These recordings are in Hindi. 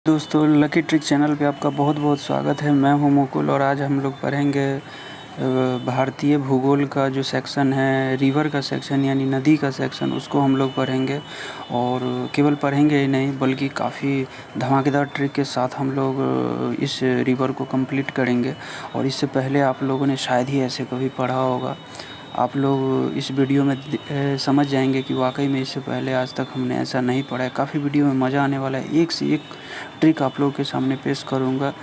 दोस्तों लकी ट्रिक चैनल पे आपका बहुत बहुत स्वागत है। मैं हूं मुकुल और आज हम लोग पढ़ेंगे भारतीय भूगोल का जो सेक्शन है, रिवर का सेक्शन यानी नदी का सेक्शन, उसको हम लोग पढ़ेंगे। और केवल पढ़ेंगे ही नहीं बल्कि काफ़ी धमाकेदार ट्रिक के साथ हम लोग इस रिवर को कंप्लीट करेंगे। और इससे पहले आप लोगों ने शायद ही ऐसे कभी पढ़ा होगा। आप लोग इस वीडियो में समझ जाएंगे कि वाकई में इससे पहले आज तक हमने ऐसा नहीं पढ़ा है। काफ़ी वीडियो में मज़ा आने वाला है, एक से एक ट्रिक आप लोगों के सामने पेश करूँगा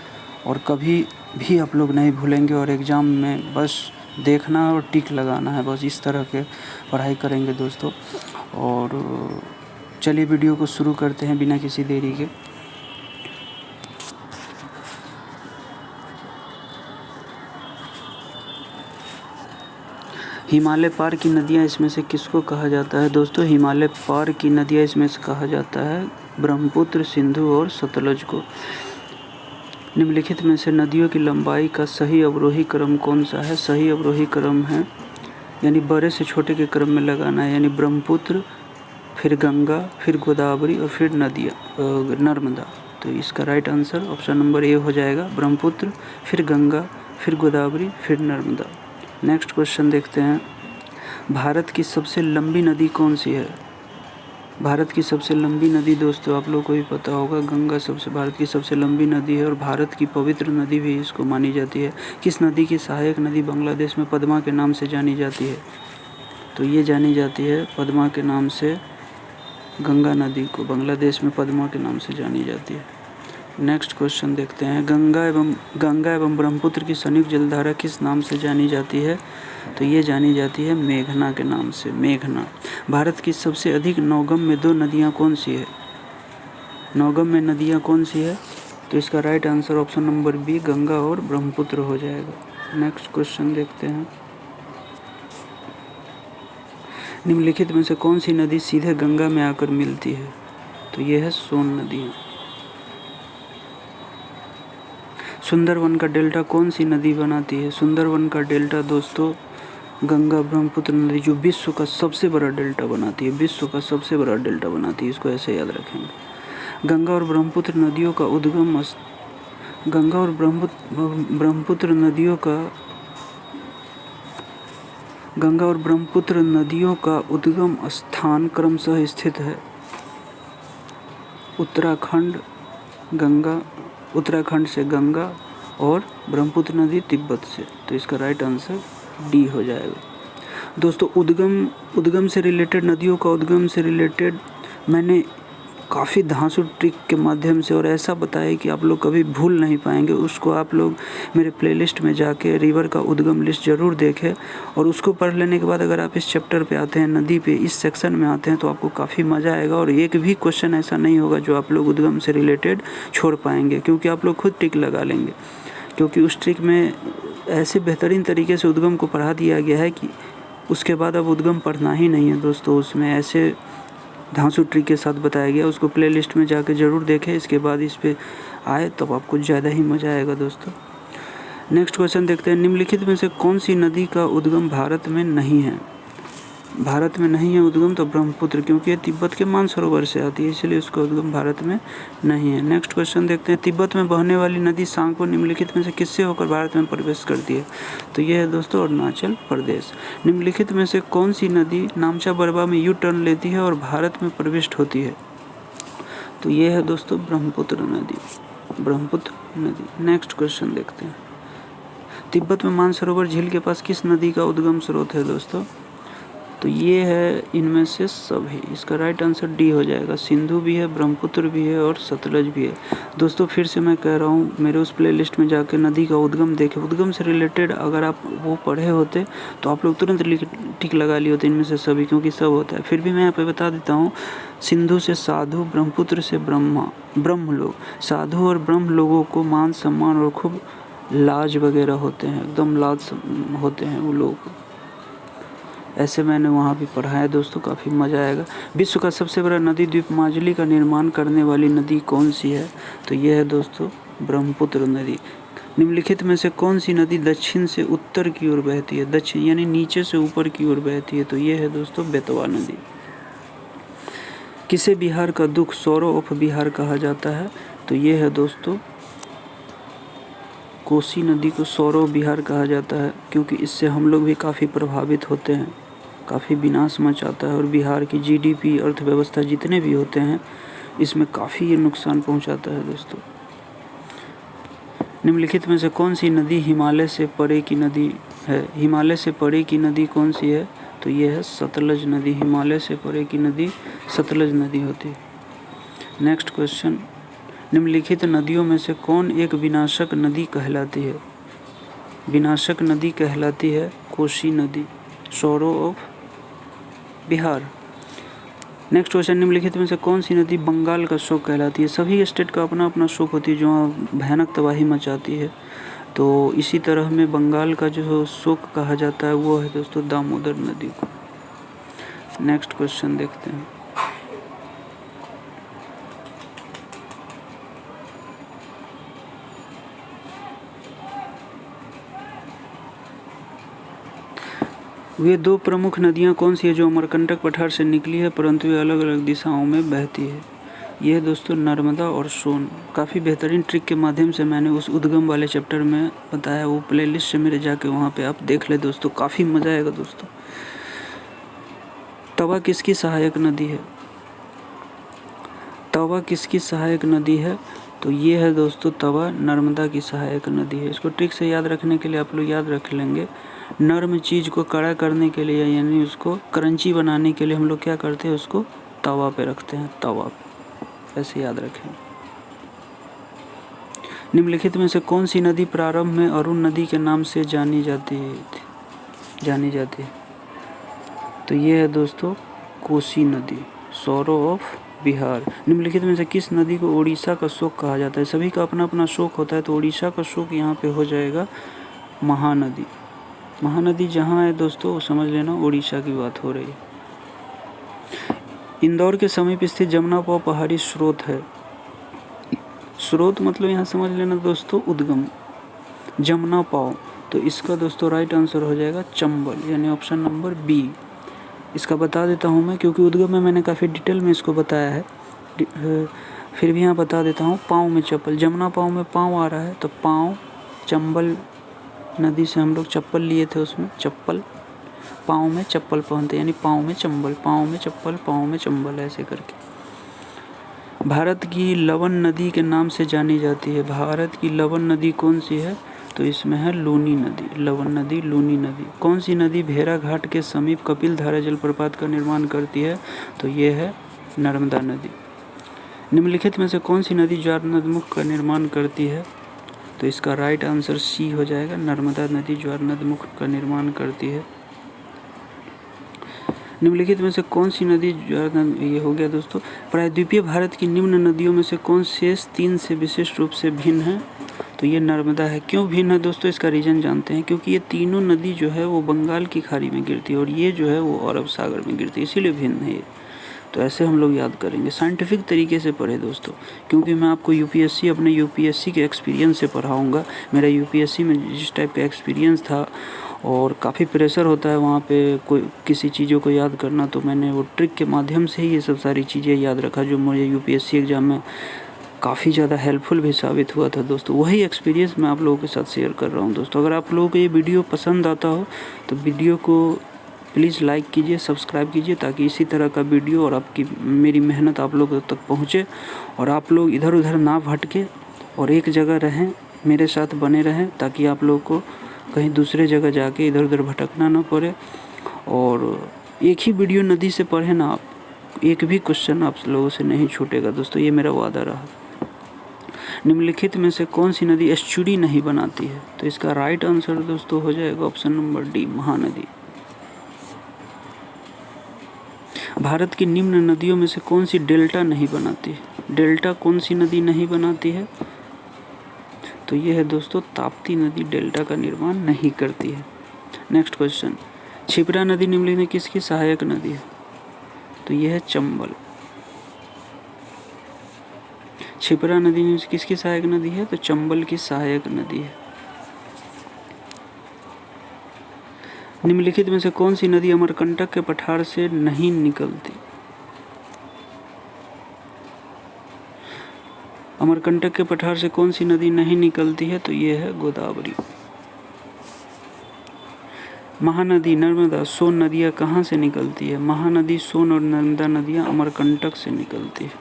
और कभी भी आप लोग नहीं भूलेंगे। और एग्ज़ाम में बस देखना और टिक लगाना है, बस इस तरह के पढ़ाई करेंगे दोस्तों। और चलिए वीडियो को शुरू करते हैं बिना किसी देरी के। हिमालय पार की नदियाँ इसमें से किसको कहा जाता है दोस्तों? हिमालय पार की नदियाँ इसमें से कहा जाता है ब्रह्मपुत्र, सिंधु और सतलज को। निम्नलिखित में से नदियों की लंबाई का सही अवरोही क्रम कौन सा है? सही अवरोही क्रम है यानी बड़े से छोटे के क्रम में लगाना है, यानी ब्रह्मपुत्र, फिर गंगा, फिर गोदावरी और फिर नर्मदा। तो इसका right answer option number A हो जाएगा, ब्रह्मपुत्र, फिर गंगा, फिर गोदावरी, फिर नर्मदा। नेक्स्ट क्वेश्चन देखते हैं। भारत की सबसे लंबी नदी कौन सी है? भारत की सबसे लंबी नदी दोस्तों आप लोग को भी पता होगा, गंगा भारत की सबसे लंबी नदी है और भारत की पवित्र नदी भी इसको मानी जाती है। किस नदी की सहायक नदी बांग्लादेश में पद्मा के नाम से जानी जाती है? तो ये जानी जाती है पद्मा के नाम से, गंगा नदी को बांग्लादेश में पद्मा के नाम से जानी जाती है। नेक्स्ट क्वेश्चन देखते हैं। गंगा एवं ब्रह्मपुत्र की संयुक्त जलधारा किस नाम से जानी जाती है? तो ये जानी जाती है मेघना के नाम से, मेघना। भारत की सबसे अधिक नौगम्य दो नदियाँ कौन सी है? नौगम्य नदियाँ कौन सी है? तो इसका right answer option number B, Ganga और ब्रह्मपुत्र हो जाएगा। नेक्स्ट क्वेश्चन देखते हैं। निम्नलिखित में से कौन सी नदी सीधे गंगा में आकर मिलती है? तो ये है सोन नदी। सुंदरवन का डेल्टा कौन सी नदी बनाती है? सुंदरवन का डेल्टा दोस्तों गंगा ब्रह्मपुत्र नदी, जो विश्व का सबसे बड़ा डेल्टा बनाती है, विश्व का सबसे बड़ा डेल्टा बनाती है, इसको ऐसे याद रखेंगे। गंगा और ब्रह्मपुत्र नदियों का उद्गम गंगा और ब्रह्मपुत्र नदियों का उद्गम स्थान क्रमशः स्थित है उत्तराखंड से गंगा और ब्रह्मपुत्र नदी तिब्बत से। तो इसका राइट आंसर डी हो जाएगा। दोस्तों उद्गम से रिलेटेड, नदियों का उद्गम से रिलेटेड मैंने काफ़ी धांसू ट्रिक के माध्यम से और ऐसा बताया कि आप लोग कभी भूल नहीं पाएंगे। उसको आप लोग मेरे प्लेलिस्ट में जाके रिवर का उद्गम लिस्ट ज़रूर देखें और उसको पढ़ लेने के बाद अगर आप इस चैप्टर पे आते हैं, नदी पे इस सेक्शन में आते हैं, तो आपको काफ़ी मज़ा आएगा और एक भी क्वेश्चन ऐसा नहीं होगा जो आप लोग उद्गम से रिलेटेड छोड़ पाएंगे, क्योंकि आप लोग खुद ट्रिक लगा लेंगे। क्योंकि उस ट्रिक में ऐसे बेहतरीन तरीके से उद्गम को पढ़ा दिया गया है कि उसके बाद अब उद्गम पढ़ना ही नहीं है दोस्तों। उसमें ऐसे धांसू ट्रिक के साथ बताया गया, उसको प्लेलिस्ट में जाकर ज़रूर देखें। इसके बाद इस पे आए तब आपको ज़्यादा ही मज़ा आएगा दोस्तों। नेक्स्ट क्वेश्चन देखते हैं। निम्नलिखित में से कौन सी नदी का उद्गम भारत में नहीं है? भारत में नहीं है उद्गम तो ब्रह्मपुत्र, क्योंकि ये तिब्बत के मानसरोवर से आती है, इसलिए उसका उद्गम भारत में नहीं है। नेक्स्ट क्वेश्चन देखते हैं। तिब्बत में बहने वाली नदी सांगपो निम्नलिखित में से किससे होकर भारत में प्रवेश करती है? तो ये है दोस्तों अरुणाचल प्रदेश। निम्नलिखित में से कौन सी नदी नामचा बरवा में यू टर्न लेती है और भारत में प्रविष्ट होती है? तो ये है दोस्तों ब्रह्मपुत्र नदी। नेक्स्ट क्वेश्चन देखते हैं। तिब्बत में मानसरोवर झील के पास किस नदी का उद्गम स्रोत है दोस्तों? तो ये है इनमें से सभी। इसका राइट आंसर डी हो जाएगा। सिंधु भी है, ब्रह्मपुत्र भी है और सतलज भी है। दोस्तों फिर से मैं कह रहा हूँ, मेरे उस प्लेलिस्ट में जाकर नदी का उद्गम देखें। उद्गम से रिलेटेड अगर आप वो पढ़े होते तो आप लोग तुरंत टिक लगा लिए होते इनमें से सभी, क्योंकि सब होता है। फिर भी मैं यहाँ पे बता देता हूँ। सिंधु से साधु, ब्रह्मपुत्र से ब्रह्म लोग। साधु और ब्रह्म लोगों को मान सम्मान और खूब लाज वगैरह होते हैं, एकदम लाज होते हैं वो लोग। ऐसे मैंने वहाँ भी पढ़ा है दोस्तों, काफ़ी मज़ा आएगा। विश्व का सबसे बड़ा नदी द्वीप माजुली का निर्माण करने वाली नदी कौन सी है? तो ये है दोस्तों ब्रह्मपुत्र नदी। निम्नलिखित में से कौन सी नदी दक्षिण से उत्तर की ओर बहती है? दक्षिण यानी नीचे से ऊपर की ओर बहती है। तो ये है दोस्तों बेतवा नदी। किसे बिहार का दुख सौरो ऑफ बिहार कहा जाता है? तो ये है दोस्तों कोसी नदी को सौरव विहार कहा जाता है, क्योंकि इससे हम लोग भी काफ़ी प्रभावित होते हैं, काफ़ी विनाश मचाता है और बिहार की जीडीपी अर्थव्यवस्था जितने भी होते हैं इसमें काफ़ी ये नुकसान पहुंचाता है दोस्तों। निम्नलिखित में से कौन सी नदी हिमालय से परे की नदी है? हिमालय से परे की नदी कौन सी है? तो ये है सतलज नदी। हिमालय से परे की नदी सतलज नदी होती है। नेक्स्ट क्वेश्चन, निम्नलिखित नदियों में से कौन एक विनाशक नदी कहलाती है? विनाशक नदी कहलाती है कोसी नदी, sorrow of Bihar. Next question, निम्नलिखित में से कौन सी नदी बंगाल का शोक कहलाती है? सभी स्टेट का अपना अपना शोक होती है जो भयानक तबाही मचाती है, तो इसी तरह में बंगाल का जो शोक कहा जाता है वो है दोस्तों दामोदर नदी को। नेक्स्ट क्वेश्चन देखते हैं। वे दो प्रमुख नदियां कौन सी है जो अमरकंटक पठार से निकली है परंतु वे अलग अलग दिशाओं में बहती है? ये है दोस्तों नर्मदा और सोन। काफ़ी बेहतरीन ट्रिक के माध्यम से मैंने उस उद्गम वाले चैप्टर में बताया, वो प्लेलिस्ट से मेरे जाके वहाँ पे आप देख ले दोस्तों, काफ़ी मज़ा आएगा दोस्तों। तवा किसकी सहायक नदी है? तवा किसकी सहायक नदी है? तो ये है दोस्तों तवा नर्मदा की सहायक नदी है। इसको ट्रिक से याद रखने के लिए आप लोग याद रख लेंगे। नर्म चीज़ को कड़ा करने के लिए यानी उसको क्रंची बनाने के लिए हम लोग क्या करते हैं, उसको तवा पे रखते हैं, तवा पे, ऐसे याद रखें। निम्नलिखित में से कौन सी नदी प्रारंभ में अरुण नदी के नाम से जानी जाती है? तो ये है दोस्तों कोसी नदी, सौरो ऑफ बिहार। निम्नलिखित में से किस नदी को उड़ीसा का शोक कहा जाता है? सभी का अपना अपना शोक होता है, तो उड़ीसा का शोक यहाँ पे हो जाएगा महानदी। महानदी जहाँ है दोस्तों वो समझ लेना उड़ीसा की बात हो रही है। इंदौर के समीप स्थित जमुना पाव पहाड़ी स्रोत है। स्रोत मतलब यहाँ समझ लेना दोस्तों उद्गम, जमुना पाव। तो इसका दोस्तों राइट आंसर हो जाएगा चंबल, यानी ऑप्शन नंबर बी। इसका बता देता हूँ मैं, क्योंकि उद्गम में मैंने काफ़ी डिटेल में इसको बताया है, फिर भी यहाँ बता देता हूँ। पाँव में चप्पल, जमुना पाँव में पाँव आ रहा है, तो पाँव, चंबल नदी से हम लोग चप्पल लिए थे, उसमें चप्पल, पाँव में चप्पल पहनते, यानी पाँव में चंबल, पाँव में चप्पल, पाँव में चंबल, ऐसे करके। भारत की लवन नदी के नाम से जानी जाती है। भारत की लवन नदी कौन सी है? तो इसमें है लूनी नदी, लवन नदी, लूनी नदी। कौन सी नदी भेड़ा घाट के समीप कपिल धारा जलप्रपात का निर्माण करती है? तो ये है नर्मदा नदी। निम्नलिखित में से कौन सी नदी ज्वार नदमुख का निर्माण करती है? तो इसका राइट आंसर सी हो जाएगा, नर्मदा नदी ज्वार नदमुख का निर्माण करती है। निम्नलिखित में से कौन सी नदी ज्वार, ये हो गया दोस्तों। प्रायद्वीपीय भारत की निम्न नदियों में से कौन शेष तीन से विशेष रूप से भिन्न है? तो ये नर्मदा है। क्यों भिन्न है दोस्तों, इसका रीज़न जानते हैं। क्योंकि ये तीनों नदी जो है वो बंगाल की खाड़ी में गिरती है और ये जो है वो अरब सागर में गिरती है, इसीलिए भिन्न है ये। तो ऐसे हम लोग याद करेंगे, साइंटिफिक तरीके से पढ़े दोस्तों, क्योंकि मैं आपको यूपीएससी, अपने यूपीएससी के एक्सपीरियंस से पढ़ाऊँगा। मेरा यूपीएससी में जिस टाइप का एक्सपीरियंस था और काफ़ी प्रेशर होता है वहाँ पे कोई किसी चीज़ों को याद करना, तो मैंने वो ट्रिक के माध्यम से ही ये सब सारी चीज़ें याद रखा, जो मुझे यूपीएससी एग्ज़ाम में काफ़ी ज़्यादा हेल्पफुल भी साबित हुआ था दोस्तों। वही एक्सपीरियंस मैं आप लोगों के साथ शेयर कर रहा हूँ दोस्तों। अगर आप लोगों को ये वीडियो पसंद आता हो तो वीडियो को प्लीज़ लाइक कीजिए, सब्सक्राइब कीजिए, ताकि इसी तरह का वीडियो और आपकी मेरी मेहनत आप लोगों तक पहुँचे और आप लोग इधर उधर ना भटके और एक जगह रहें, मेरे साथ बने रहें, ताकि आप लोगों को कहीं दूसरे जगह जाके इधर उधर भटकना ना पड़े। और एक ही वीडियो नदी से पढ़े ना आप, एक भी क्वेश्चन आप लोगों से नहीं छूटेगा दोस्तों, ये मेरा वादा रहा। निम्नलिखित में से कौन सी नदी एस्चुरी नहीं बनाती है? तो इसका राइट आंसर दोस्तों हो जाएगा option number D, Mahanadi. Bharat की निम्न नदियों में से कौन सी डेल्टा नहीं बनाती है? डेल्टा कौन सी नदी नहीं बनाती है? तो ये है दोस्तों ताप्ती नदी डेल्टा का निर्माण नहीं करती है। नेक्स्ट क्वेश्चन, क्षिप्रा नदी निम्नलिखित में किसकी सहायक नदी है? तो ये है चंबल। क्षिप्रा नदी किसकी सहायक नदी है? तो चंबल की सहायक नदी है। निम्नलिखित में से कौन सी नदी अमरकंटक के पठार से नहीं निकलती? अमरकंटक के पठार से कौन सी नदी नहीं निकलती है? तो ये है गोदावरी। महानदी, नर्मदा, सोन नदियाँ कहाँ से निकलती है? महानदी, सोन और नर्मदा नदियाँ अमरकंटक से निकलती है।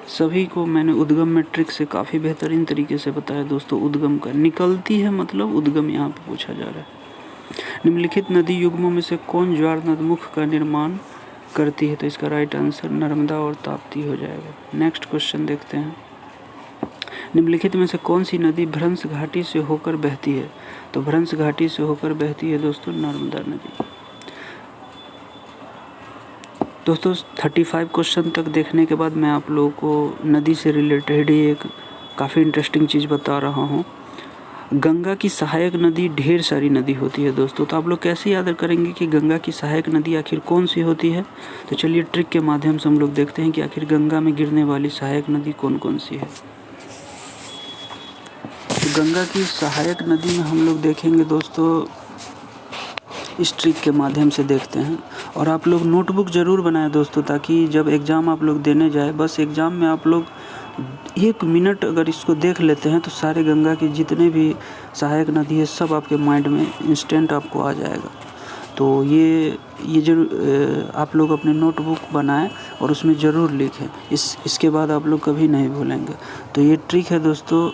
सभी को मैंने उद्गम में ट्रिक से काफ़ी बेहतरीन तरीके से बताया दोस्तों। उद्गम का निकलती है मतलब उद्गम यहाँ पे पूछा जा रहा है। निम्नलिखित नदी युग्मों में से कौन ज्वार नदमुख का निर्माण करती है? तो इसका राइट आंसर नर्मदा और ताप्ती हो जाएगा। नेक्स्ट क्वेश्चन देखते हैं। निम्नलिखित में से कौन सी नदी भ्रंश घाटी से होकर बहती है? तो भ्रंश घाटी से होकर बहती है दोस्तों नर्मदा नदी। दोस्तों 35 क्वेश्चन तक देखने के बाद मैं आप लोगों को नदी से रिलेटेड ही एक काफ़ी इंटरेस्टिंग चीज़ बता रहा हूँ। गंगा की सहायक नदी ढेर सारी नदी होती है दोस्तों, तो आप लोग कैसे याद करेंगे कि गंगा की सहायक नदी आखिर कौन सी होती है? तो चलिए ट्रिक के माध्यम से हम लोग देखते हैं कि आखिर गंगा में गिरने वाली सहायक नदी कौन कौन सी है। तो गंगा की सहायक नदी में हम लोग देखेंगे दोस्तों, इस ट्रिक के माध्यम से देखते हैं। और आप लोग नोटबुक ज़रूर बनाएं दोस्तों, ताकि जब एग्ज़ाम आप लोग देने जाए, बस एग्ज़ाम में आप लोग 1 मिनट अगर इसको देख लेते हैं तो सारे गंगा की जितने भी सहायक नदी है सब आपके माइंड में इंस्टेंट आपको आ जाएगा। तो ये जरूर आप लोग अपने नोटबुक बनाएं और उसमें ज़रूर लिखें। इसके बाद आप लोग कभी नहीं भूलेंगे। तो ये ट्रिक है दोस्तों,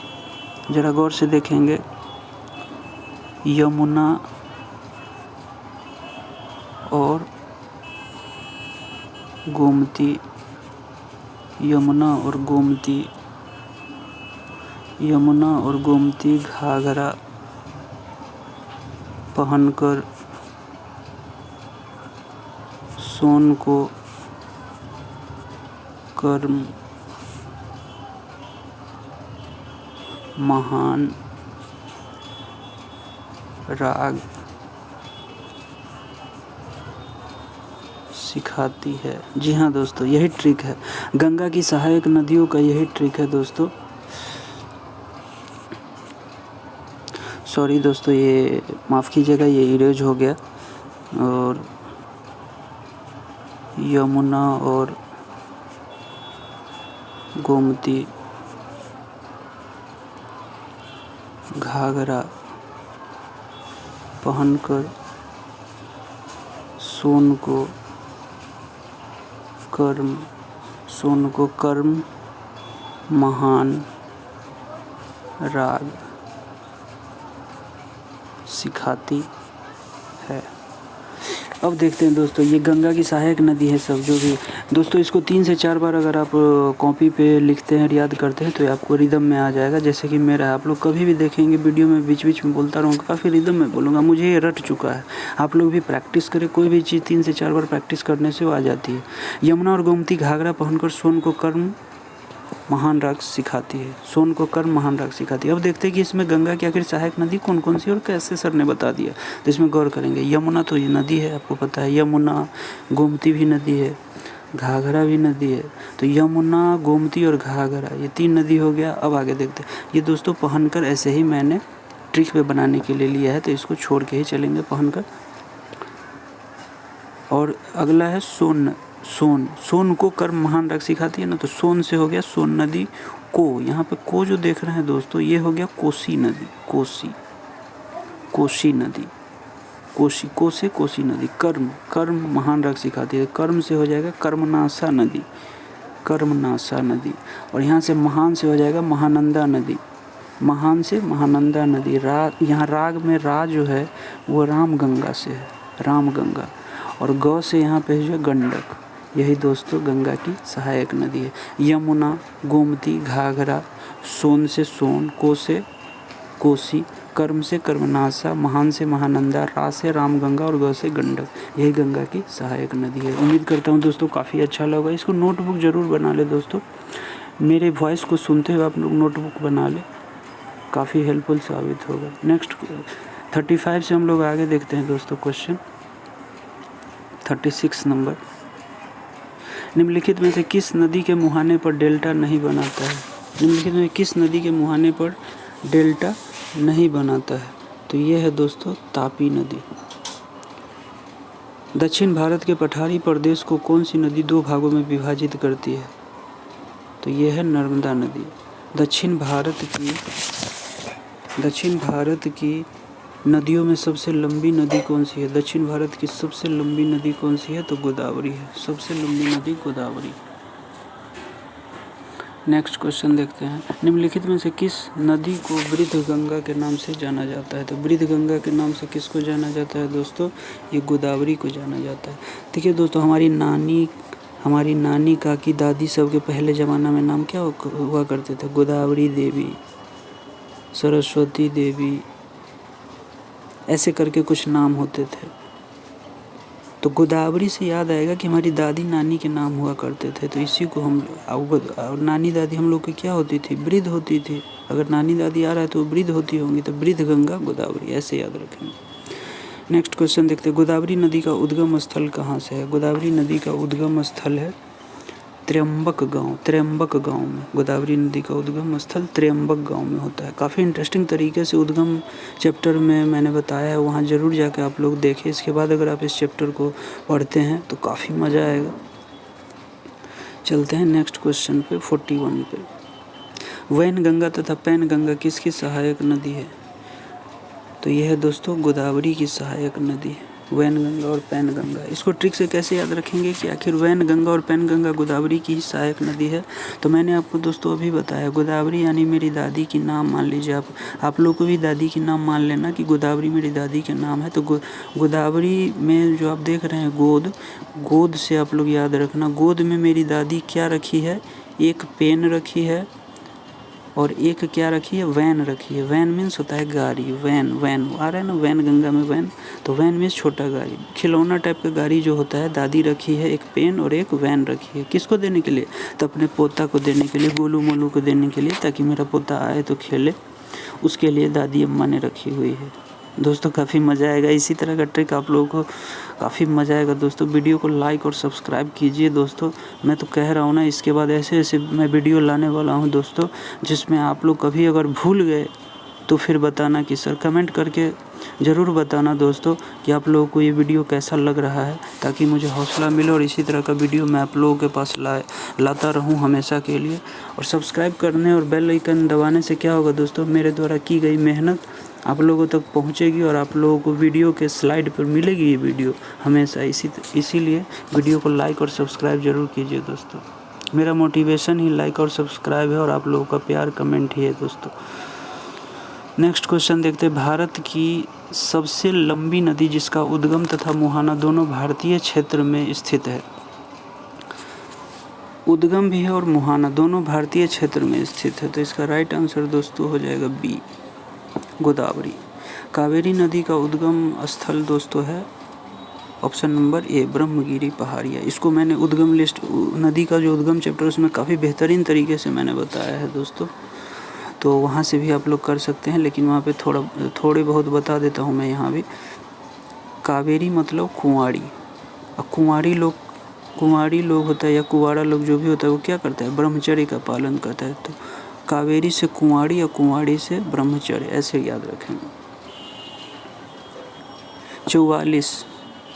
ज़रा गौर से देखेंगे। यमुना और गोमती, यमुना और गोमती, यमुना और गोमती घाघरा पहनकर सोन को कर्म महान राग सिखाती है। जी हाँ दोस्तों, यही ट्रिक है गंगा की सहायक नदियों का, यही ट्रिक है दोस्तों। सॉरी दोस्तों, ये माफ़ कीजिएगा, ये इरेज हो गया। और यमुना और गोमती घाघरा पहनकर सोन को कर्म महान राग सिखाती है। अब देखते हैं दोस्तों, ये गंगा की सहायक नदी है सब जो भी दोस्तों। इसको 3 से 4 बार अगर आप कॉपी पे लिखते हैं, याद करते हैं, तो आपको रिदम में आ जाएगा। जैसे कि मेरा, आप लोग कभी भी देखेंगे वीडियो में बीच बीच में बोलता रहूँगा, काफ़ी रिदम में बोलूँगा, मुझे ये रट चुका है। आप लोग भी प्रैक्टिस करें, कोई भी चीज़ 3 से 4 बार प्रैक्टिस करने से वो आ जाती है। यमुना और गोमती घाघरा पहनकर सोन को कर्म महान राग सिखाती है, सोन को कर्म महान राग सिखाती है। अब देखते हैं कि इसमें गंगा की आखिर सहायक नदी कौन कौन सी और कैसे सर ने बता दिया। तो इसमें गौर करेंगे। यमुना तो ये नदी है, आपको पता है। यमुना, गोमती भी नदी है, घाघरा भी नदी है। तो यमुना, गोमती और घाघरा, ये 3 नदी हो गया। अब आगे देखते हैं। ये दोस्तों पहनकर ऐसे ही मैंने ट्रिक पे बनाने के लिए लिया है, तो इसको छोड़ के ही चलेंगे पहनकर। और अगला है सोन। सोन को कर्म महान राग सिखाती है ना, तो सोन से हो गया सोन नदी को। यहाँ पे को जो देख रहे हैं दोस्तों, ये हो गया कोसी नदी। कोसी नदी, को से कोसी नदी। कर्म महान राग सिखाती है, कर्म से हो जाएगा कर्मनाशा नदी। और यहाँ से महान से हो जाएगा महानंदा नदी। महान से महानंदा नदी। यहाँ राग में रा जो है वो रामगंगा से है, रामगंगा। और गौ से यहाँ पे जो है गंडक। यही दोस्तों गंगा की सहायक नदी है। यमुना, गोमती, घाघरा, सोन से सोन, को से कोसी, कर्म से कर्मनाशा, महान से महानंदा, रा से रामगंगा और गौ से गंडक। यही गंगा की सहायक नदी है। उम्मीद करता हूँ दोस्तों काफ़ी अच्छा लगा। इसको नोटबुक ज़रूर बना ले दोस्तों। मेरे वॉइस को सुनते हुए आप लोग नोटबुक बना ले, काफ़ी हेल्पफुल साबित होगा। नेक्स्ट 35 से हम लोग आगे देखते हैं दोस्तों। Question 36 number. निम्नलिखित में से किस नदी के मुहाने पर डेल्टा नहीं बनाता है? निम्नलिखित में किस नदी के मुहाने पर डेल्टा नहीं बनाता है? तो ये है दोस्तों तापी नदी। दक्षिण भारत के पठारी प्रदेश को कौन सी नदी 2 भागों में विभाजित करती है? तो ये है नर्मदा नदी। दक्षिण भारत की नदियों में सबसे लंबी नदी कौन सी है? दक्षिण भारत की सबसे लंबी नदी कौन सी है? तो गोदावरी है, सबसे लंबी नदी गोदावरी। नेक्स्ट क्वेश्चन देखते हैं, निम्नलिखित में से किस नदी को वृद्ध गंगा के नाम से जाना जाता है? तो वृद्ध गंगा के नाम से किसको जाना जाता है दोस्तों? ये गोदावरी को जाना जाता है। देखिए दोस्तों, हमारी नानी काकी दादी सब के पहले ज़माना में नाम क्या हुआ करते थे? गोदावरी देवी, सरस्वती देवी, ऐसे करके कुछ नाम होते थे। तो गोदावरी से याद आएगा कि हमारी दादी नानी के नाम हुआ करते थे, तो इसी को हम और नानी दादी हम लोग की क्या होती थी? वृद्ध होती थी। अगर नानी दादी आ रहा है तो वृद्ध होती होंगी, तो वृद्ध गंगा गोदावरी, ऐसे याद रखेंगे। नेक्स्ट क्वेश्चन देखते हैं, गोदावरी नदी का उद्गम स्थल कहाँ से है? गोदावरी नदी का उद्गम स्थल है त्र्यंबक गांव में। गोदावरी नदी का उद्गम स्थल त्र्यंबक गांव में होता है। काफ़ी इंटरेस्टिंग तरीके से उद्गम चैप्टर में मैंने बताया है, वहाँ ज़रूर जाकर आप लोग देखें। इसके बाद अगर आप इस चैप्टर को पढ़ते हैं तो काफ़ी मज़ा आएगा। चलते हैं नेक्स्ट क्वेश्चन पे, 41 पे। वैनगंगा तथा पैनगंगा किसकी सहायक नदी है? तो यह है दोस्तों गोदावरी की सहायक नदी है, वैनगंगा और पैनगंगा। इसको ट्रिक से कैसे याद रखेंगे कि आखिर वैनगंगा और पैनगंगा गोदावरी की ही सहायक नदी है? तो मैंने आपको दोस्तों अभी बताया, गोदावरी यानी मेरी दादी की नाम मान लीजिए आप लोग को भी दादी की नाम मान लेना कि गोदावरी मेरी दादी के नाम है। तो गोदावरी में जो आप देख रहे हैं गोद से आप लोग याद रखना, गोद में मेरी दादी क्या रखी है? एक पेन रखी है और एक क्या रखी है? वैन रखी है। वैन मीन्स होता है गाड़ी, वैन आ रहा है ना, वैन गंगा में वैन, तो वैन मीन्स छोटा गाड़ी, खिलौना टाइप का गाड़ी जो होता है। दादी रखी है एक पेन और एक वैन रखी है, किसको देने के लिए? तो अपने पोता को देने के लिए, गोलू मोलू को देने के लिए, ताकि मेरा पोता आए तो खेले, उसके लिए दादी अम्मा ने रखी हुई है। दोस्तों काफ़ी मज़ा आएगा, इसी तरह का ट्रिक आप लोगों को काफ़ी मज़ा आएगा। दोस्तों वीडियो को लाइक और सब्सक्राइब कीजिए। दोस्तों मैं तो कह रहा हूँ ना, इसके बाद ऐसे मैं वीडियो लाने वाला हूँ दोस्तों, जिसमें आप लोग कभी अगर भूल गए तो फिर बताना कि सर, कमेंट करके ज़रूर बताना दोस्तों कि आप लोगों को ये वीडियो कैसा लग रहा है, ताकि मुझे हौसला मिले और इसी तरह का वीडियो मैं आप लोगों के पास लाता रहूं हमेशा के लिए। और सब्सक्राइब करने और बेल आइकन दबाने से क्या होगा दोस्तों, मेरे द्वारा की गई मेहनत आप लोगों तक पहुंचेगी और आप लोगों को वीडियो के स्लाइड पर मिलेगी ये वीडियो हमेशा। इसीलिए वीडियो को लाइक और सब्सक्राइब ज़रूर कीजिए दोस्तों। मेरा मोटिवेशन ही लाइक और सब्सक्राइब है और आप लोगों का प्यार कमेंट ही है दोस्तों। नेक्स्ट क्वेश्चन देखते हैं, भारत की सबसे लंबी नदी जिसका उद्गम तथा मुहाना दोनों भारतीय क्षेत्र में स्थित है। उद्गम भी है और मुहाना दोनों भारतीय क्षेत्र में स्थित है, तो इसका राइट आंसर दोस्तों हो जाएगा बी, गोदावरी। कावेरी नदी का उद्गम स्थल दोस्तों है ऑप्शन नंबर ए, ब्रह्मगिरी पहाड़ियाँ। इसको मैंने उद्गम लिस्ट, नदी का जो उद्गम चैप्टर उसमें काफ़ी बेहतरीन तरीके से मैंने बताया है दोस्तों, तो वहाँ से भी आप लोग कर सकते हैं, लेकिन वहाँ पे थोड़े बहुत बता देता हूँ मैं यहाँ भी। कावेरी मतलब कुंवारी, और कुंवारी लोग होता है या कुंवारा लोग जो भी होता है वो क्या करता है? ब्रह्मचर्य का पालन करता है। तो कावेरी से कुंवारी और कुंवारी से ब्रह्मचर्य, ऐसे याद रखेंगे। 44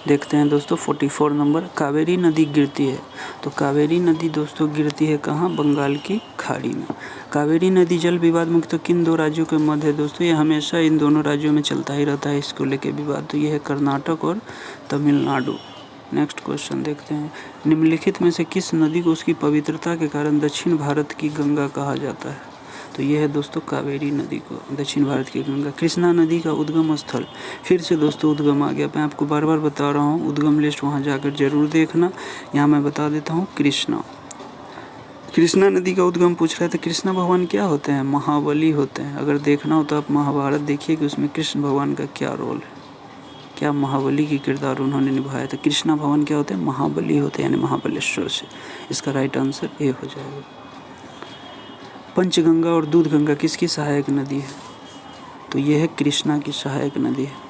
देखते हैं दोस्तों, 44 नंबर, कावेरी नदी गिरती है। तो कावेरी नदी दोस्तों गिरती है कहाँ? बंगाल की खाड़ी में। कावेरी नदी जल विवाद मुक्त किन दो राज्यों के मध्य है दोस्तों? ये हमेशा इन दोनों राज्यों में चलता ही रहता है इसको लेके विवाद, तो ये है कर्नाटक और तमिलनाडु। नेक्स्ट क्वेश्चन देखते हैं, निम्नलिखित में से किस नदी को उसकी पवित्रता के कारण दक्षिण भारत की गंगा कहा जाता है? तो ये है दोस्तों कावेरी नदी को दक्षिण भारत की गंगा। कृष्णा नदी का उद्गम स्थल, फिर से दोस्तों उद्गम आ गया, मैं आपको बार बार बता रहा हूँ, उद्गम लिस्ट वहाँ जाकर जरूर देखना। यहाँ मैं बता देता हूँ, कृष्णा नदी का उद्गम पूछ रहा है, तो कृष्णा भगवान क्या होते हैं? महाबली होते हैं। अगर देखना हो तो आप महाभारत देखिए कि उसमें कृष्ण भगवान का क्या रोल है, क्या महाबली की किरदार उन्होंने निभाया था। कृष्णा भगवान क्या होते हैं? महाबली होते हैं, यानी महाबलेश्वर से। इसका राइट आंसर ए हो जाएगा। पंचगंगा और दूधगंगा किसकी सहायक नदी है? तो ये है कृष्णा की सहायक नदी है।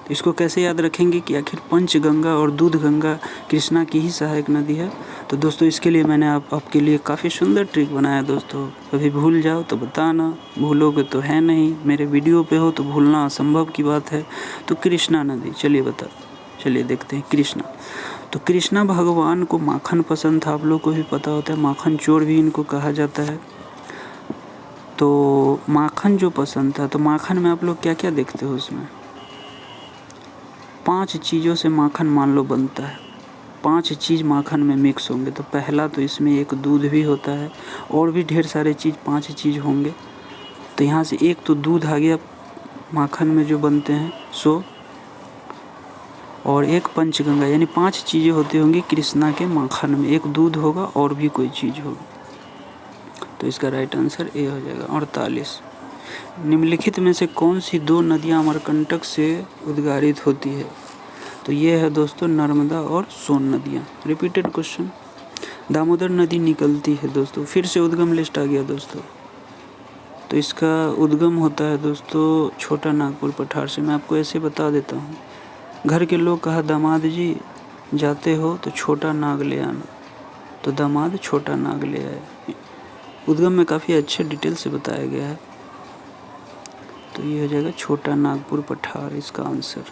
तो इसको कैसे याद रखेंगे कि आखिर पंचगंगा और दूधगंगा कृष्णा की ही सहायक नदी है? तो दोस्तों इसके लिए मैंने आपके लिए काफ़ी सुंदर ट्रिक बनाया दोस्तों। कभी भूल जाओ तो बताना, भूलोगे तो है नहीं, मेरे वीडियो पे हो तो भूलना असंभव की बात है। तो कृष्णा नदी, चलिए देखते हैं कृष्णा। तो कृष्णा भगवान को माखन पसंद था, आप लोग को भी पता होता है, माखन चोर भी इनको कहा जाता है। तो माखन जो पसंद था, तो माखन में आप लोग क्या क्या देखते हो उसमें? 5 चीज़ों से माखन मान लो बनता है, 5 चीज़ माखन में मिक्स होंगे। तो पहला तो इसमें एक दूध भी होता है, और भी ढेर सारे चीज़ 5 चीज़ होंगे। तो यहाँ से एक तो दूध आ गया माखन में जो बनते हैं सो, और एक पंचगंगा, यानी 5 चीज़ें होती होंगी कृष्णा के माखन में। एक दूध होगा और भी कोई चीज़ होगी। तो इसका राइट आंसर ए हो जाएगा। 48, निम्नलिखित में से कौन सी 2 नदियाँ अमरकंटक से उद्गारित होती है? तो ये है दोस्तों नर्मदा और सोन नदियाँ। Repeated question. दामोदर नदी निकलती है दोस्तों, फिर से उद्गम लिस्ट आ गया दोस्तों। तो इसका उद्गम होता है दोस्तों छोटा नागपुर पठार से। मैं आपको ऐसे बता देता हूँ। घर के लोग कहा दामाद जी जाते हो तो छोटा नाग ले आना, तो दामाद छोटा नाग ले आए। उद्गम में काफ़ी अच्छे डिटेल से बताया गया है। तो ये हो जाएगा छोटा नागपुर पठार इसका आंसर।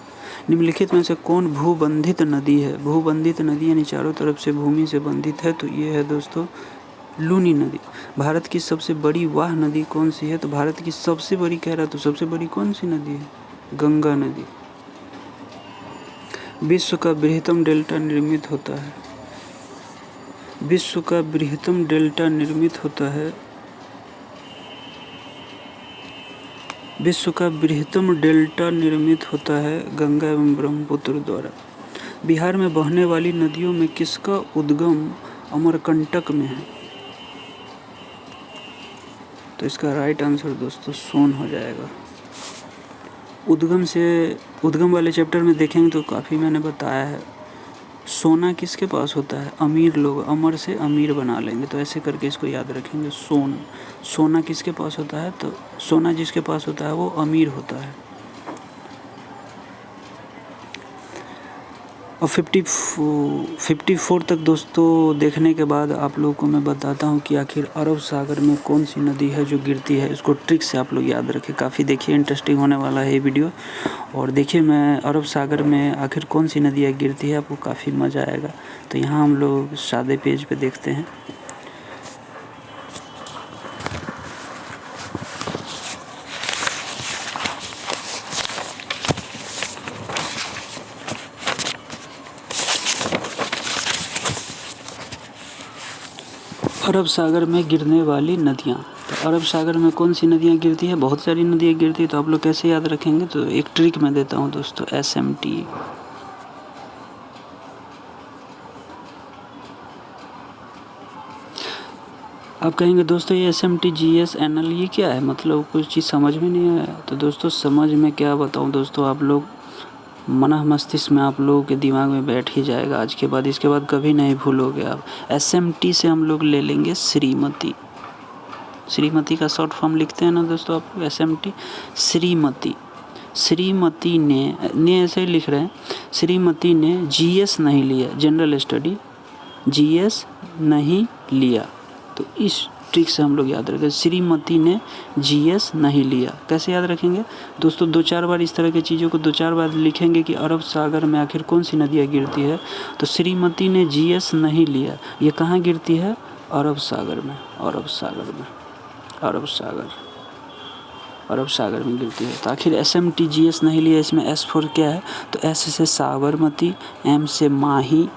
निम्नलिखित में से कौन भूबंधित नदी है? भूबंधित नदी यानी चारों तरफ से भूमि से बंधित है। तो ये है दोस्तों लूनी नदी। भारत की सबसे बड़ी वाह नदी कौन सी है? तो भारत की सबसे बड़ी कह रहा, तो सबसे बड़ी कौन सी नदी है? गंगा नदी। विश्व का बृहत्तम डेल्टा निर्मित होता है। विश्व का बृहत्तम डेल्टा निर्मित होता है। विश्व का बृहत्तम डेल्टा निर्मित होता है गंगा एवं ब्रह्मपुत्र द्वारा। बिहार में बहने वाली नदियों में किसका उद्गम अमरकंटक में है? तो इसका राइट आंसर दोस्तों सोन हो जाएगा। उद्गम वाले चैप्टर में देखेंगे तो काफ़ी मैंने बताया है। सोना किसके पास होता है? अमीर लोग, अमर से अमीर बना लेंगे, तो ऐसे करके इसको याद रखेंगे। सोना किसके पास होता है? तो सोना जिसके पास होता है वो अमीर होता है। और 54 तक दोस्तों देखने के बाद आप लोगों को मैं बताता हूँ कि आखिर अरब सागर में कौन सी नदी है जो गिरती है। इसको ट्रिक से आप लोग याद रखें। काफ़ी देखिए इंटरेस्टिंग होने वाला है ये वीडियो। और देखिए मैं अरब सागर में आखिर कौन सी नदियाँ गिरती है, आपको काफ़ी मज़ा आएगा। तो यहाँ हम लोग सादे पेज पे देखते हैं। अरब सागर में गिरने वाली नदियाँ। तो अरब सागर में कौन सी नदियाँ गिरती है? बहुत सारी नदियाँ गिरती है। तो आप लोग कैसे याद रखेंगे? तो एक ट्रिक मैं देता हूँ दोस्तों, SMT। आप कहेंगे दोस्तों ये SMT GS NL ये क्या है? मतलब कुछ चीज़ समझ में नहीं आया। तो दोस्तों समझ में क्या बताऊँ दोस्तों, आप लोग मना मस्तिष्क में आप लोगों के दिमाग में बैठ ही जाएगा आज के बाद, इसके बाद कभी नहीं भूलोगे आप। SMT से हम लोग ले लेंगे श्रीमती। श्रीमती का शॉर्ट फॉर्म लिखते हैं ना दोस्तों आप लोग, SMT श्रीमती। श्रीमती ने ऐसे ही लिख रहे हैं। श्रीमती ने GS नहीं लिया, जनरल स्टडी GS नहीं लिया। तो इस ट्रिक से हम लोग याद रखें, श्रीमती ने GS नहीं लिया। कैसे याद रखेंगे दोस्तों? 2-4 बार इस तरह की चीज़ों को 2-4 बार लिखेंगे कि अरब सागर में आखिर कौन सी नदियाँ गिरती है। तो श्रीमती ने GS नहीं लिया, ये कहाँ गिरती है? अरब सागर में। अरब सागर में, अरब सागर में गिरती है। तो आखिर SMT GS नहीं लिया, इसमें S फॉर क्या है? तो S से साबरमती, M से माही,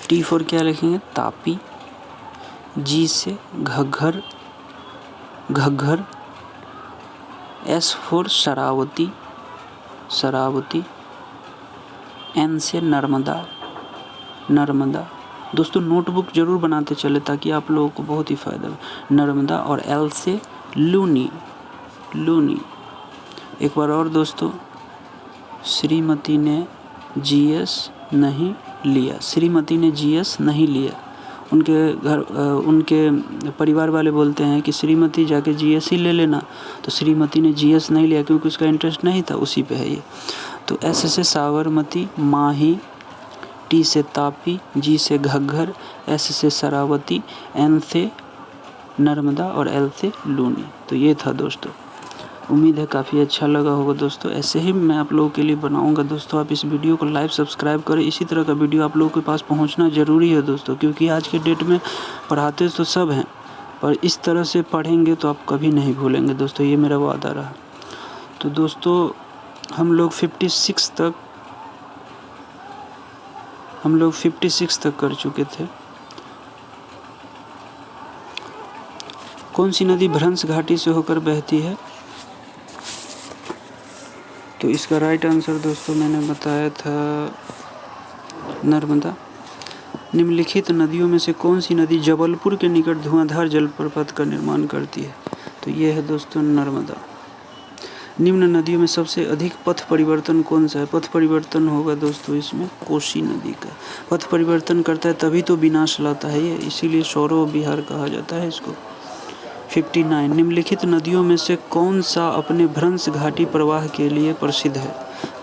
T फॉर क्या लिखेंगे? तापी, G से Ghaggar, S for Sharavati, N से नर्मदा। दोस्तों नोटबुक जरूर बनाते चले ताकि आप लोगों को बहुत ही फ़ायदा हो। नर्मदा। और L से लूनी। एक बार और दोस्तों, श्रीमती ने GS नहीं लिया। श्रीमती ने GS नहीं लिया। उनके परिवार वाले बोलते हैं कि श्रीमती जाके GS ही ले लेना। तो श्रीमती ने GS नहीं लिया क्योंकि उसका इंटरेस्ट नहीं था, उसी पे है ये। तो S से साबरमती, माही, T से तापी, G से घग्घर, S से शरावती, N से नर्मदा और L से लूनी। तो ये था दोस्तों। उम्मीद है काफ़ी अच्छा लगा होगा दोस्तों। ऐसे ही मैं आप लोगों के लिए बनाऊंगा दोस्तों। आप इस वीडियो को लाइक सब्सक्राइब करें। इसी तरह का वीडियो आप लोगों के पास पहुंचना ज़रूरी है दोस्तों, क्योंकि आज के डेट में पढ़ाते तो सब हैं, पर इस तरह से पढ़ेंगे तो आप कभी नहीं भूलेंगे दोस्तों, ये मेरा वादा रहा। तो दोस्तों हम लोग 56 तक कर चुके थे। कौन सी नदी भ्रंश घाटी से होकर बहती है? तो इसका राइट आंसर दोस्तों मैंने बताया था नर्मदा। निम्नलिखित नदियों में से कौन सी नदी जबलपुर के निकट धुआंधार जलप्रपात का निर्माण करती है? तो ये है दोस्तों नर्मदा। निम्न नदियों में सबसे अधिक पथ परिवर्तन कौन सा है? पथ परिवर्तन होगा दोस्तों इसमें कोसी नदी का। पथ परिवर्तन करता है तभी तो विनाश लाता है ये, इसीलिए सौरव विहार कहा जाता है इसको। 59 निम्नलिखित नदियों में से कौन सा अपने भ्रंश घाटी प्रवाह के लिए प्रसिद्ध है?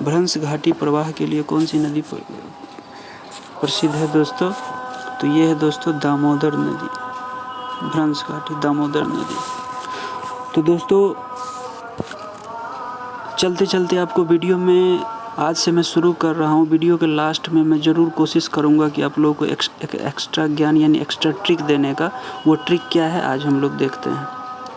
भ्रंश घाटी प्रवाह के लिए कौन सी नदी प्रसिद्ध है दोस्तों? तो ये है दोस्तों दामोदर नदी। भ्रंश घाटी दामोदर नदी। तो दोस्तों चलते चलते आपको वीडियो में आज से मैं शुरू कर रहा हूँ। वीडियो के लास्ट में मैं ज़रूर कोशिश करूँगा कि आप लोगों को एक एक्स्ट्रा ज्ञान यानी एक्स्ट्रा ट्रिक देने का। वो ट्रिक क्या है आज हम लोग देखते हैं।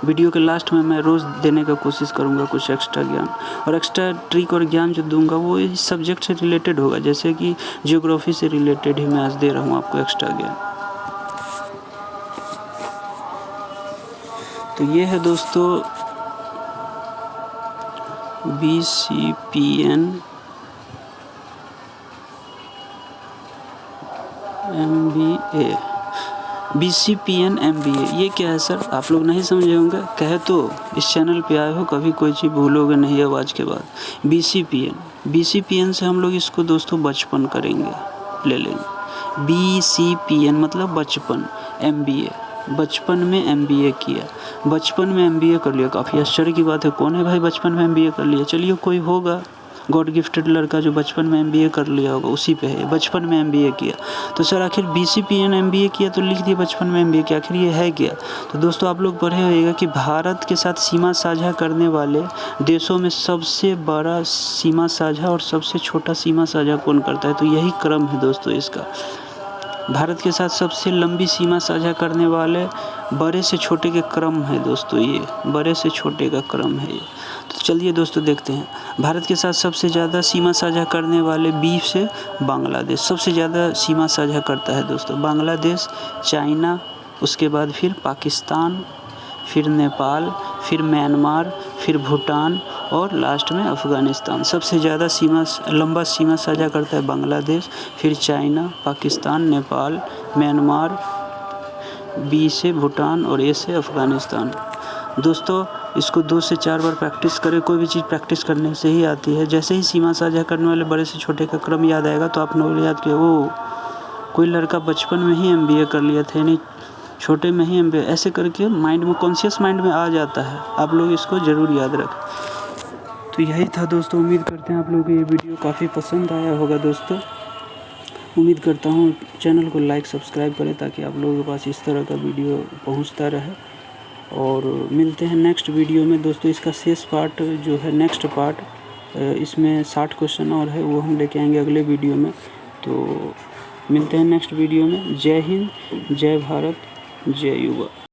वीडियो के लास्ट में मैं रोज़ देने का कोशिश करूँगा कुछ एक्स्ट्रा ज्ञान, और एक्स्ट्रा ट्रिक और ज्ञान जो दूंगा वो इस सब्जेक्ट से रिलेटेड होगा, जैसे कि जियोग्राफी से रिलेटेड ही मैं आज दे रहा हूँ आपको एक्स्ट्रा ज्ञान। तो ये है दोस्तों BCPN MBA। BCPN MBA ये क्या है सर? आप लोग नहीं समझे होंगे। कहे तो इस चैनल पे आए हो, कभी कोई चीज़ भूलोगे नहीं अब आज के बाद। BCPN से हम लोग इसको दोस्तों बचपन करेंगे, ले लेंगे। BCPN मतलब बचपन। MBA बचपन में MBA किया, बचपन में MBA कर लिया। काफ़ी आश्चर्य की बात है, कौन है भाई बचपन में MBA कर लिया? चलिए कोई होगा गॉड गिफ्टेड लड़का जो बचपन में MBA कर लिया होगा, उसी पे है बचपन में MBA किया। तो सर आखिर BCPN MBA किया तो लिख दिया बचपन में MBA किया, आखिर ये है क्या? तो दोस्तों आप लोग पढ़े होइएगा कि भारत के साथ सीमा साझा करने वाले देशों में सबसे बड़ा सीमा साझा और सबसे छोटा सीमा साझा कौन करता है? तो यही क्रम है दोस्तों इसका। भारत के साथ सबसे लंबी सीमा साझा करने वाले बड़े से छोटे के क्रम है दोस्तों, ये बड़े से छोटे का क्रम है ये। तो चलिए दोस्तों देखते हैं। भारत के साथ सबसे ज़्यादा सीमा साझा करने वाले 20 से बांग्लादेश सबसे ज़्यादा सीमा साझा करता है दोस्तों। बांग्लादेश, चाइना, उसके बाद फिर पाकिस्तान, फिर नेपाल, फिर म्यांमार, फिर भूटान और लास्ट में अफ़गानिस्तान। सबसे ज़्यादा लंबा सीमा साझा करता है बांग्लादेश, फिर China, Pakistan, Nepal, Myanmar, B से भूटान और ए से अफ़गानिस्तान। दोस्तों इसको 2 से 4 बार प्रैक्टिस करें। कोई भी चीज़ प्रैक्टिस करने से ही आती है। जैसे ही सीमा साझा करने वाले बड़े से छोटे का क्रम याद आएगा तो आप लोग याद किए, वो कोई लड़का बचपन में ही MBA कर लिया था, यानी छोटे में ही MBA, ऐसे करके माइंड में, कॉन्शियस माइंड में आ जाता है। आप लोग इसको ज़रूर याद रखें। तो यही था दोस्तों। उम्मीद करते हैं आप लोगों को ये वीडियो काफ़ी पसंद आया होगा दोस्तों। उम्मीद करता हूँ चैनल को लाइक सब्सक्राइब करें ताकि आप लोगों के पास इस तरह का वीडियो पहुँचता रहे। और मिलते हैं नेक्स्ट वीडियो में दोस्तों। इसका शेष पार्ट जो है नेक्स्ट पार्ट, इसमें 60 क्वेश्चन और है, वो हम लेके आएंगे अगले वीडियो में। तो मिलते हैं नेक्स्ट वीडियो में। जय हिंद, जय भारत, जय युवा।